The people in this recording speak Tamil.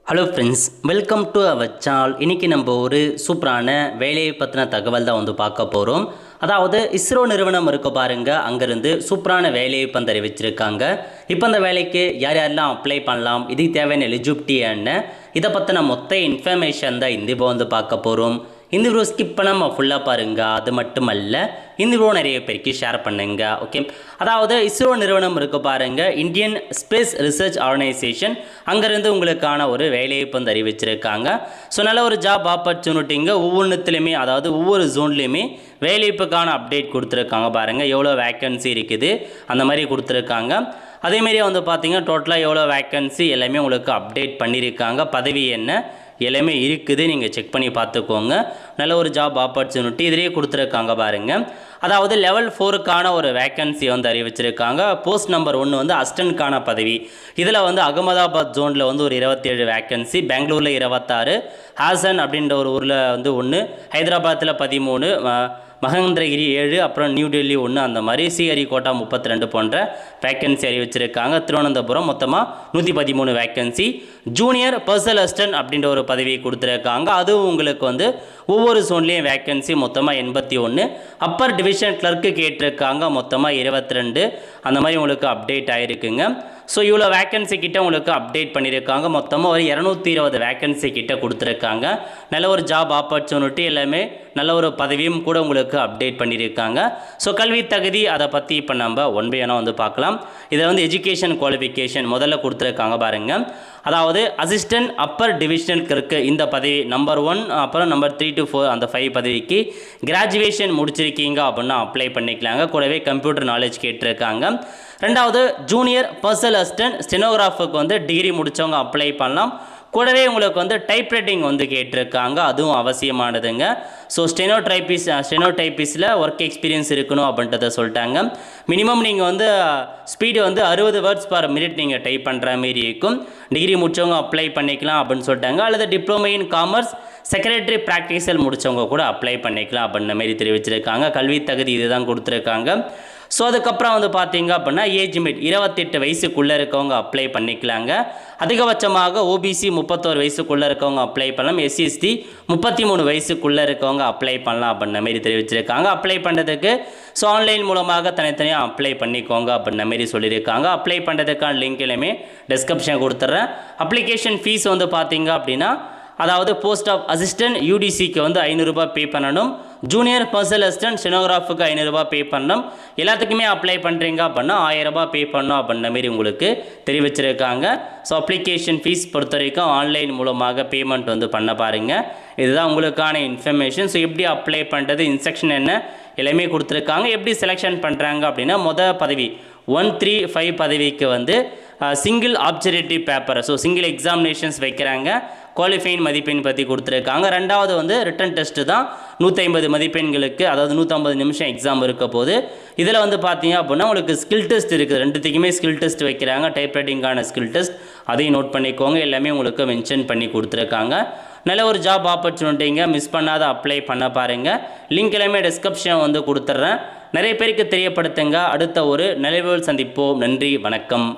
Hello friends, welcome to our channel. இன்றைக்கி நம்ம ஒரு சூப்பரான வேலையை பற்றின தகவல் தான் வந்து பார்க்க போகிறோம். அதாவது இஸ்ரோ நிறுவனம் இருக்க பாருங்கள், அங்கேருந்து சூப்பரான வேலையை இப்போ அறிவிச்சிருக்காங்க. இப்போ அந்த வேலைக்கு யார் யாரெல்லாம் அப்ளை பண்ணலாம், இதுக்கு தேவையான எலிஜிபிலிட்டி என்ன, இதை பற்றின மொத்த இன்ஃபர்மேஷன் தான் இந்த இப்போ வந்து பார்க்க போகிறோம். இந்த வீடியோ ஸ்கிப் பண்ணாமல் ஃபுல்லாக பாருங்கள். அது மட்டுமல்ல, இந்த வீடியோ நிறைய பேருக்கு ஷேர் பண்ணுங்க. ஓகே, அதாவது இஸ்ரோ நிறுவனம் இருக்க பாருங்கள், இந்தியன் ஸ்பேஸ் ரிசர்ச் ஆர்கனைசேஷன், அங்கேருந்து உங்களுக்கான ஒரு வேலையை வந்து அறிவிச்சிருக்காங்க. ஸோ நல்ல ஒரு ஜாப் ஆப்பர்ச்சுனிட்டிங்க ஒவ்வொன்றுத்துலையுமே, அதாவது ஒவ்வொரு ஜோன்லேயுமே வேலைவாய்ப்புக்கான அப்டேட் கொடுத்துருக்காங்க. பாருங்கள் எவ்வளோ வேக்கன்சி இருக்குது அந்த மாதிரி கொடுத்துருக்காங்க. அதேமாரி வந்து பார்த்திங்கன்னா டோட்டலாக எவ்வளோ வேக்கன்சி எல்லாமே உங்களுக்கு அப்டேட் பண்ணியிருக்காங்க. பதவி என்ன எல்லாமே இருக்குது, நீங்கள் செக் பண்ணி பார்த்துக்கோங்க. நல்ல ஒரு ஜாப் ஆப்பர்ச்சுனிட்டி இதிலேயே கொடுத்துருக்காங்க பாருங்கள். அதாவது லெவல் 4க்கான ஒரு வேக்கன்சி வந்து அறிவிச்சிருக்காங்க. போஸ்ட் நம்பர் 1 வந்து அசிஸ்டன்ட்கான பதவி. இதில் வந்து அகமதாபாத் ஜோனில் வந்து ஒரு 27 வேக்கன்சி, பெங்களூரில் 26, ஹாசன் அப்படின்ற ஒரு ஊரில் வந்து 1, ஹைதராபாத்தில் 13, மகேந்திரகிரி 7, அப்புறம் நியூ டெல்லி 1, அந்த மாதிரி ஸ்ரீஹரிகோட்டா 32 போன்ற வேக்கன்சி அறிவிச்சிருக்காங்க. திருவனந்தபுரம் மொத்தமாக 113 வேக்கன்சி. ஜூனியர் பர்சனல் அசிஸ்டன்ட் அப்படின்ற ஒரு பதவி கொடுத்துருக்காங்க. அதுவும் உங்களுக்கு வந்து ஒவ்வொரு ஜோன்லேயும் வேக்கன்சி மொத்தமாக 81. அப்பர் டிவிஷன் கிளர்க்கு கேட்டிருக்காங்க, மொத்தமாக 22. அந்த மாதிரி உங்களுக்கு அப்டேட் ஆகிருக்குங்க. ஸோ இவ்வளோ வேக்கன்சி கிட்ட உங்களுக்கு அப்டேட் பண்ணியிருக்காங்க. மொத்தமாக ஒரு 220 வேக்கன்சி கிட்ட கொடுத்துருக்காங்க. நல்ல ஒரு ஜாப் ஆப்பர்ச்சுனிட்டி, எல்லாமே நல்ல ஒரு பதவியும் கூட உங்களுக்கு அப்டேட் பண்ணியிருக்காங்க. ஸோ கல்வி தகுதி அதை பற்றி இப்போ நம்ம ஒன் பை ஒன்னாக வந்து பார்க்கலாம். இதை வந்து எஜுகேஷன் குவாலிஃபிகேஷன் முதல்ல கொடுத்துருக்காங்க பாருங்கள். அதாவது அசிஸ்டன்ட் அப்பர் டிவிஷனல் கிளர்க்கு இந்த பதவி நம்பர் 1, அப்புறம் நம்பர் 3 to 4 அந்த 5 பதவிக்கு கிராஜுவேஷன் முடிச்சிருக்கீங்க அப்படின்னா அப்ளை பண்ணிக்கலாங்க. கூடவே கம்ப்யூட்டர் நாலேஜ் கேட்டிருக்காங்க. ரெண்டாவது ஜூனியர் பர்சனல் அசிஸ்டன்ட் ஸ்டெனோகிராஃபுக்கு வந்து டிகிரி முடித்தவங்க அப்ளை பண்ணலாம். கூடவே உங்களுக்கு வந்து டைப்ரைட்டிங் வந்து கேட்டிருக்காங்க, அதுவும் அவசியமானதுங்க. ஸோ ஸ்டெனோடைப்பிஸில் ஒர்க் எக்ஸ்பீரியன்ஸ் இருக்கணும் அப்படின்றத சொல்லிட்டாங்க. மினிமம் நீங்கள் வந்து ஸ்பீடு வந்து 60 வேர்ட்ஸ் பர் மினிட் நீங்கள் டைப் பண்ணுற மாரி இருக்கும். டிகிரி முடித்தவங்க அப்ளை பண்ணிக்கலாம் அப்படின்னு சொல்லிட்டாங்க. அல்லது diploma in commerce secretary practical முடித்தவங்க கூட அப்ளை பண்ணிக்கலாம் அப்படின்ற மாரி தெரிவிச்சிருக்காங்க. கல்வி தகுதி இதுதான் கொடுத்துருக்காங்க. ஸோ அதுக்கப்புறம் வந்து பார்த்தீங்க அப்படின்னா ஏஜ் லிமிட் 28 வயசுக்குள்ளே இருக்கவங்க அப்ளை பண்ணிக்கலாங்க. அதிகபட்சமாக ஓபிசி 31 வயசுக்குள்ளே இருக்கவங்க அப்ளை பண்ணலாம். எஸ்சிஎஸ்டி 33 வயசுக்குள்ளே இருக்கவங்க அப்ளை பண்ணலாம் அப்படின்ற மாரி தெரிவிச்சிருக்காங்க. அப்ளை பண்ணுறதுக்கு ஸோ ஆன்லைன் மூலமாக தனித்தனியாக அப்ளை பண்ணிக்கோங்க அப்படின்ற மாரி சொல்லியிருக்காங்க. அப்ளை பண்ணுறதுக்கான லிங்க் எல்லாமே டிஸ்கிரிப்ஷன் கொடுத்துட்றேன். அப்ளிகேஷன் ஃபீஸ் வந்து பார்த்தீங்க அப்படின்னா, அதாவது போஸ்ட் ஆஃப் அசிஸ்டன்ட் யூடிசிக்கு வந்து 500 ரூபாய் பே பண்ணணும். ஜூனியர் பர்சனல் அசிஸ்டன்ட் ஸ்டெனோகிராஃபுக்கு 500 ரூபாய் பே பண்ணணும். எல்லாத்துக்குமே அப்ளை பண்ணுறீங்க அப்படின்னா 1000 ரூபாய் பே பண்ணணும் அப்படின்ற மாரி உங்களுக்கு தெரிவிச்சிருக்காங்க. ஸோ அப்ளிகேஷன் ஃபீஸ் பொறுத்த வரைக்கும் ஆன்லைன் மூலமாக பேமெண்ட் வந்து பண்ண பாருங்கள். இதுதான் உங்களுக்கான இன்ஃபர்மேஷன். ஸோ எப்படி அப்ளை பண்ணுறது, இன்ஸ்ட்ரக்ஷன் என்ன எல்லாமே கொடுத்துருக்காங்க. எப்படி செலெக்ஷன் பண்ணுறாங்க அப்படின்னா, பதவி 135 பதவிக்கு வந்து single objective paper, so single examinations வைக்கிறாங்க. குவாலிஃபைன் மதிப்பெண் பற்றி கொடுத்துருக்காங்க. ரெண்டாவது வந்து ரிட்டன் டெஸ்ட்டு தான் 150 மதிப்பெண்களுக்கு, அதாவது 150 நிமிஷம் எக்ஸாம் இருக்க போது. இதில் வந்து பார்த்தீங்க அப்படின்னா உங்களுக்கு ஸ்கில் டெஸ்ட் இருக்குது. ரெண்டுத்துக்குமே ஸ்கில் டெஸ்ட் வைக்கிறாங்க. டைப்ரைட்டிங்கான ஸ்கில் டெஸ்ட், அதையும் நோட் பண்ணிக்கோங்க. எல்லாமே உங்களுக்கு மென்ஷன் பண்ணி கொடுத்துருக்காங்க. நல்ல ஒரு ஜாப் ஆப்பர்ச்சுனிட்டிங்க, மிஸ் பண்ணாத அப்ளை பண்ண பாருங்கள். லிங்க் எல்லாமே டிஸ்கிரிப்ஷன் வந்து கொடுத்துட்றேன். நிறைய பேருக்கு தெரியப்படுத்துங்க. அடுத்த ஒரு நிலைவுகள் சந்திப்போம். நன்றி, வணக்கம்.